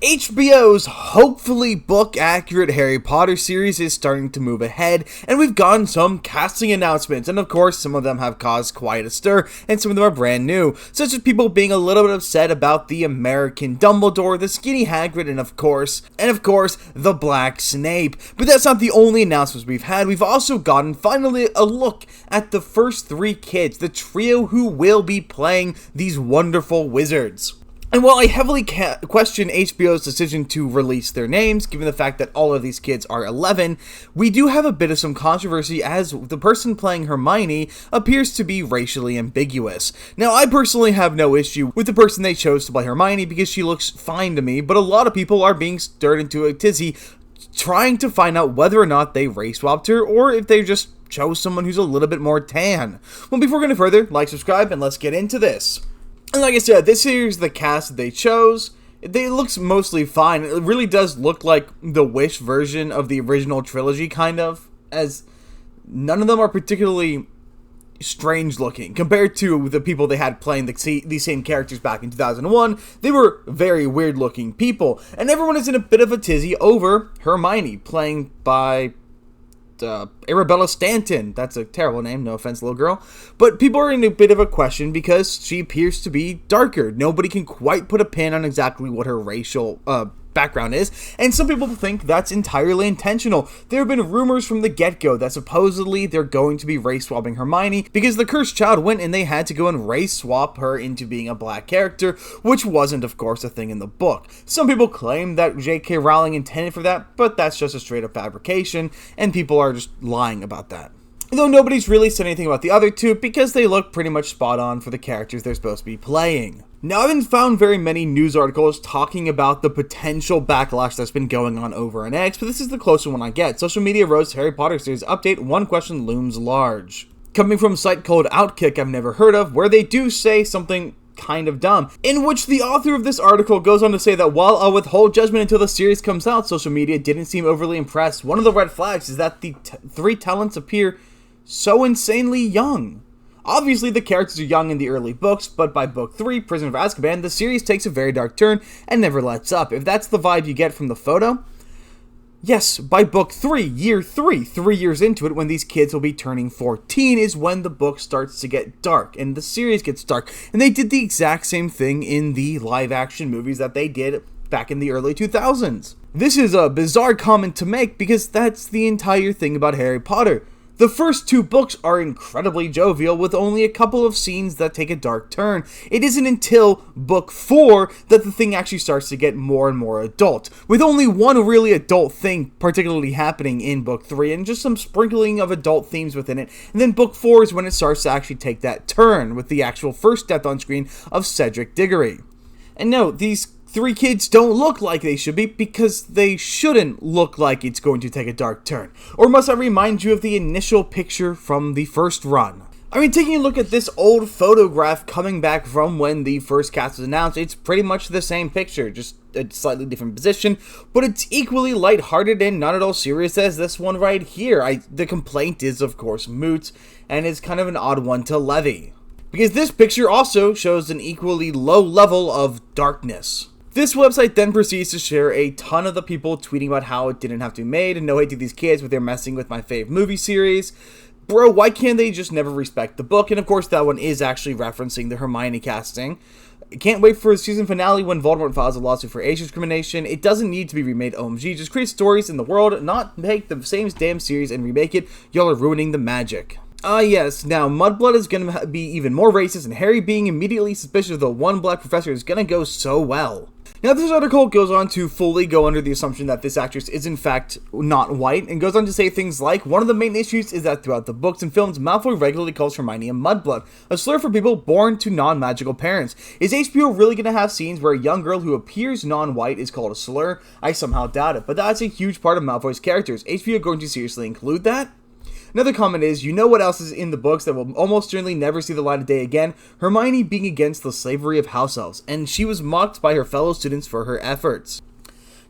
HBO's hopefully book-accurate Harry Potter series is starting to move ahead, and we've gotten some casting announcements, and of course some of them have caused quite a stir, and some of them are brand new, such as people being a little bit upset about the American Dumbledore, the skinny Hagrid, and of course, the Black Snape. But that's not the only announcements we've had. We've also gotten finally a look at the first three kids, the trio who will be playing these wonderful wizards. And while I heavily question HBO's decision to release their names, given the fact that all of these kids are 11, we do have a bit of some controversy as the person playing Hermione appears to be racially ambiguous. Now, I personally have no issue with the person they chose to play Hermione because she looks fine to me, but a lot of people are being stirred into a tizzy trying to find out whether or not they race swapped her or if they just chose someone who's a little bit more tan. Well, before going further, like, subscribe, and let's get into this. And like I said, this here's the cast that they chose. It looks mostly fine. It really does look like the Wish version of the original trilogy, kind of, as none of them are particularly strange looking. Compared to the people they had playing these same characters back in 2001, they were very weird looking people. And everyone is in a bit of a tizzy over Hermione, playing by Arabella Stanton. That's a terrible name, no offense, little girl. But people are in a bit of a question because she appears to be darker. Nobody can quite put a pin on exactly what her racial background is, and some people think that's entirely intentional. There have been rumors from the get-go that supposedly they're going to be race swapping Hermione because the cursed child went and they had to go and race swap her into being a black character, which wasn't, of course, a thing in the book. Some people claim that J.K. Rowling intended for that, but that's just a straight-up fabrication, and people are just lying about that. Though nobody's really said anything about the other two because they look pretty much spot on for the characters they're supposed to be playing. Now, I haven't found very many news articles talking about the potential backlash that's been going on over on X, but this is the closest one I get. Social media roast Harry Potter series update, one question looms large. Coming from a site called Outkick I've never heard of, where they do say something kind of dumb, in which the author of this article goes on to say that while I'll withhold judgment until the series comes out, social media didn't seem overly impressed. One of the red flags is that the three talents appear so insanely young. Obviously, the characters are young in the early books, but by book 3, Prisoner of Azkaban, the series takes a very dark turn and never lets up. If that's the vibe you get from the photo, yes, by book 3, year 3 years into it, when these kids will be turning 14, is when the book starts to get dark, and the series gets dark. And they did the exact same thing in the live-action movies that they did back in the early 2000s. This is a bizarre comment to make, because that's the entire thing about Harry Potter. The first two books are incredibly jovial with only a couple of scenes that take a dark turn. It isn't until book 4 that the thing actually starts to get more and more adult, with only one really adult thing particularly happening in book 3 and just some sprinkling of adult themes within it. And then book 4 is when it starts to actually take that turn with the actual first death on screen of Cedric Diggory. And no, these three kids don't look like they should be because they shouldn't look like it's going to take a dark turn. Or must I remind you of the initial picture from the first run? I mean, taking a look at this old photograph coming back from when the first cast was announced, it's pretty much the same picture, just a slightly different position, but it's equally lighthearted and not at all serious as this one right here. The complaint is, of course, moot, and is kind of an odd one to levy, because this picture also shows an equally low level of darkness. This website then proceeds to share a ton of the people tweeting about how it didn't have to be made, and no hate to these kids, but they're messing with my fave movie series. Bro, why can't they just never respect the book? And of course, that one is actually referencing the Hermione casting. Can't wait for the season finale when Voldemort files a lawsuit for age discrimination. It doesn't need to be remade, OMG. Just create stories in the world, not make the same damn series and remake it. Y'all are ruining the magic. Yes, now Mudblood is going to be even more racist, and Harry being immediately suspicious of the one black professor is going to go so well. Now, this article goes on to fully go under the assumption that this actress is in fact not white, and goes on to say things like, one of the main issues is that throughout the books and films, Malfoy regularly calls Hermione a mudblood, a slur for people born to non-magical parents. Is HBO really going to have scenes where a young girl who appears non-white is called a slur? I somehow doubt it, but that's a huge part of Malfoy's character. Is HBO going to seriously include that? Another comment is, you know what else is in the books that will almost certainly never see the light of day again? Hermione being against the slavery of house elves, and she was mocked by her fellow students for her efforts.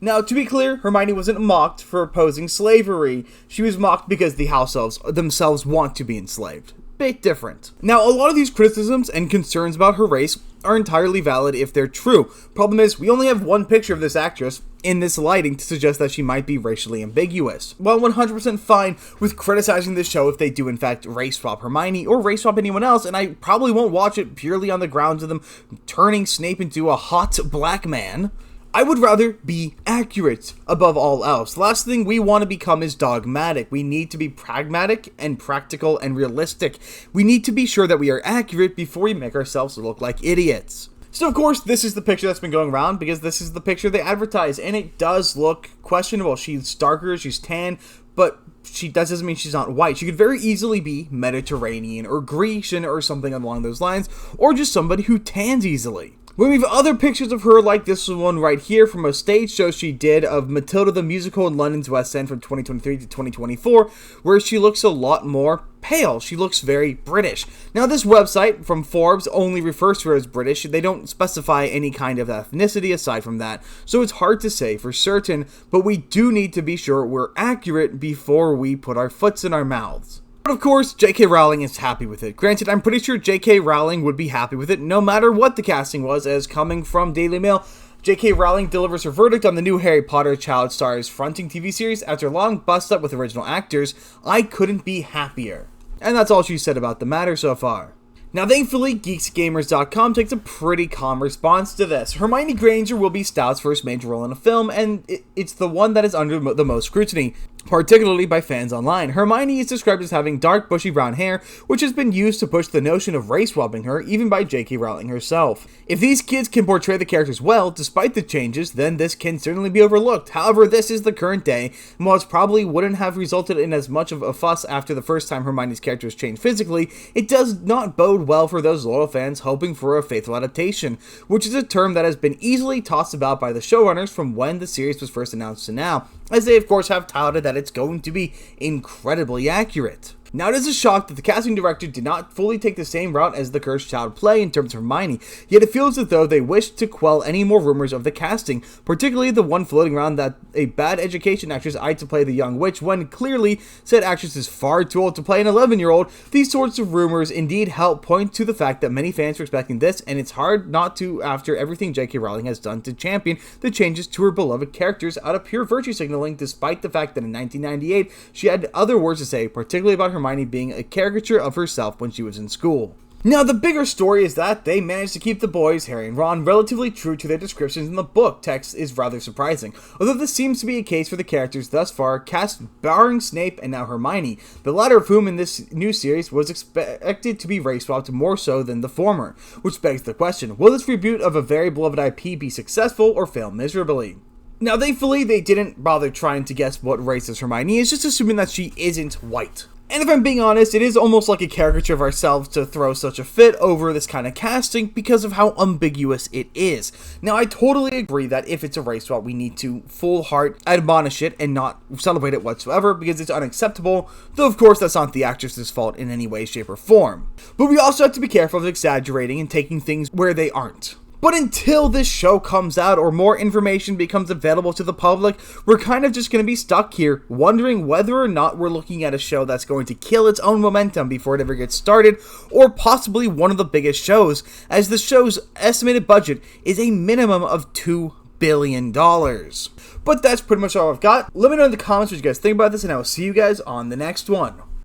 Now, to be clear, Hermione wasn't mocked for opposing slavery. She was mocked because the house elves themselves want to be enslaved. Bit different. Now, a lot of these criticisms and concerns about her race are entirely valid if they're true. Problem is, we only have one picture of this actress in this lighting to suggest that she might be racially ambiguous. While 100% fine with criticizing this show if they do in fact race swap Hermione or race swap anyone else, and I probably won't watch it purely on the grounds of them turning Snape into a hot black man, I would rather be accurate above all else. The last thing we want to become is dogmatic. We need to be pragmatic and practical and realistic. We need to be sure that we are accurate before we make ourselves look like idiots. So of course, this is the picture that's been going around because this is the picture they advertise, and it does look questionable. She's darker, she's tan, but doesn't mean she's not white. She could very easily be Mediterranean or Grecian or something along those lines, or just somebody who tans easily. When we have other pictures of her, like this one right here from a stage show she did of Matilda the Musical in London's West End from 2023 to 2024, where she looks a lot more pale. She looks very British. Now, this website from Forbes only refers to her as British. They don't specify any kind of ethnicity aside from that, so it's hard to say for certain, but we do need to be sure we're accurate before we put our foots in our mouths. But of course, J.K. Rowling is happy with it. Granted, I'm pretty sure J.K. Rowling would be happy with it no matter what the casting was, as coming from Daily Mail, J.K. Rowling delivers her verdict on the new Harry Potter child stars fronting TV series after a long bust-up with original actors. I couldn't be happier. And that's all she said about the matter so far. Now, thankfully, GeeksGamers.com takes a pretty calm response to this. Hermione Granger will be Stout's first major role in a film, and it's the one that is under the most scrutiny, particularly by fans online. Hermione is described as having dark, bushy brown hair, which has been used to push the notion of race-swapping her, even by J.K. Rowling herself. If these kids can portray the characters well, despite the changes, then this can certainly be overlooked. However, this is the current day, and while it probably wouldn't have resulted in as much of a fuss after the first time Hermione's character was changed physically, it does not bode well for those loyal fans hoping for a faithful adaptation, which is a term that has been easily tossed about by the showrunners from when the series was first announced to now, as they of course have touted that it's going to be incredibly accurate. Now, it is a shock that the casting director did not fully take the same route as the Cursed Child play in terms of Hermione, yet it feels as though they wished to quell any more rumors of the casting, particularly the one floating around that a bad education actress eyed to play the young witch when clearly said actress is far too old to play an 11-year-old. These sorts of rumors indeed help point to the fact that many fans were expecting this, and it's hard not to after everything J.K. Rowling has done to champion the changes to her beloved characters out of pure virtue signaling, despite the fact that in 1998 she had other words to say, particularly about Hermione being a caricature of herself when she was in school. Now, the bigger story is that they managed to keep the boys, Harry and Ron, relatively true to their descriptions in the book text is rather surprising, although this seems to be a case for the characters thus far cast barring Snape and now Hermione, the latter of whom in this new series was expected to be race-swapped more so than the former, which begs the question, will this reboot of a very beloved IP be successful or fail miserably? Now, thankfully, they didn't bother trying to guess what race is Hermione is, just assuming that she isn't white. And if I'm being honest, it is almost like a caricature of ourselves to throw such a fit over this kind of casting because of how ambiguous it is. Now, I totally agree that if it's a race swap, we need to full heart admonish it and not celebrate it whatsoever because it's unacceptable, though of course that's not the actress's fault in any way, shape, or form. But we also have to be careful of exaggerating and taking things where they aren't. But until this show comes out or more information becomes available to the public, we're kind of just going to be stuck here wondering whether or not we're looking at a show that's going to kill its own momentum before it ever gets started, or possibly one of the biggest shows, as the show's estimated budget is a minimum of $2 billion. But that's pretty much all I've got. Let me know in the comments what you guys think about this, and I will see you guys on the next one.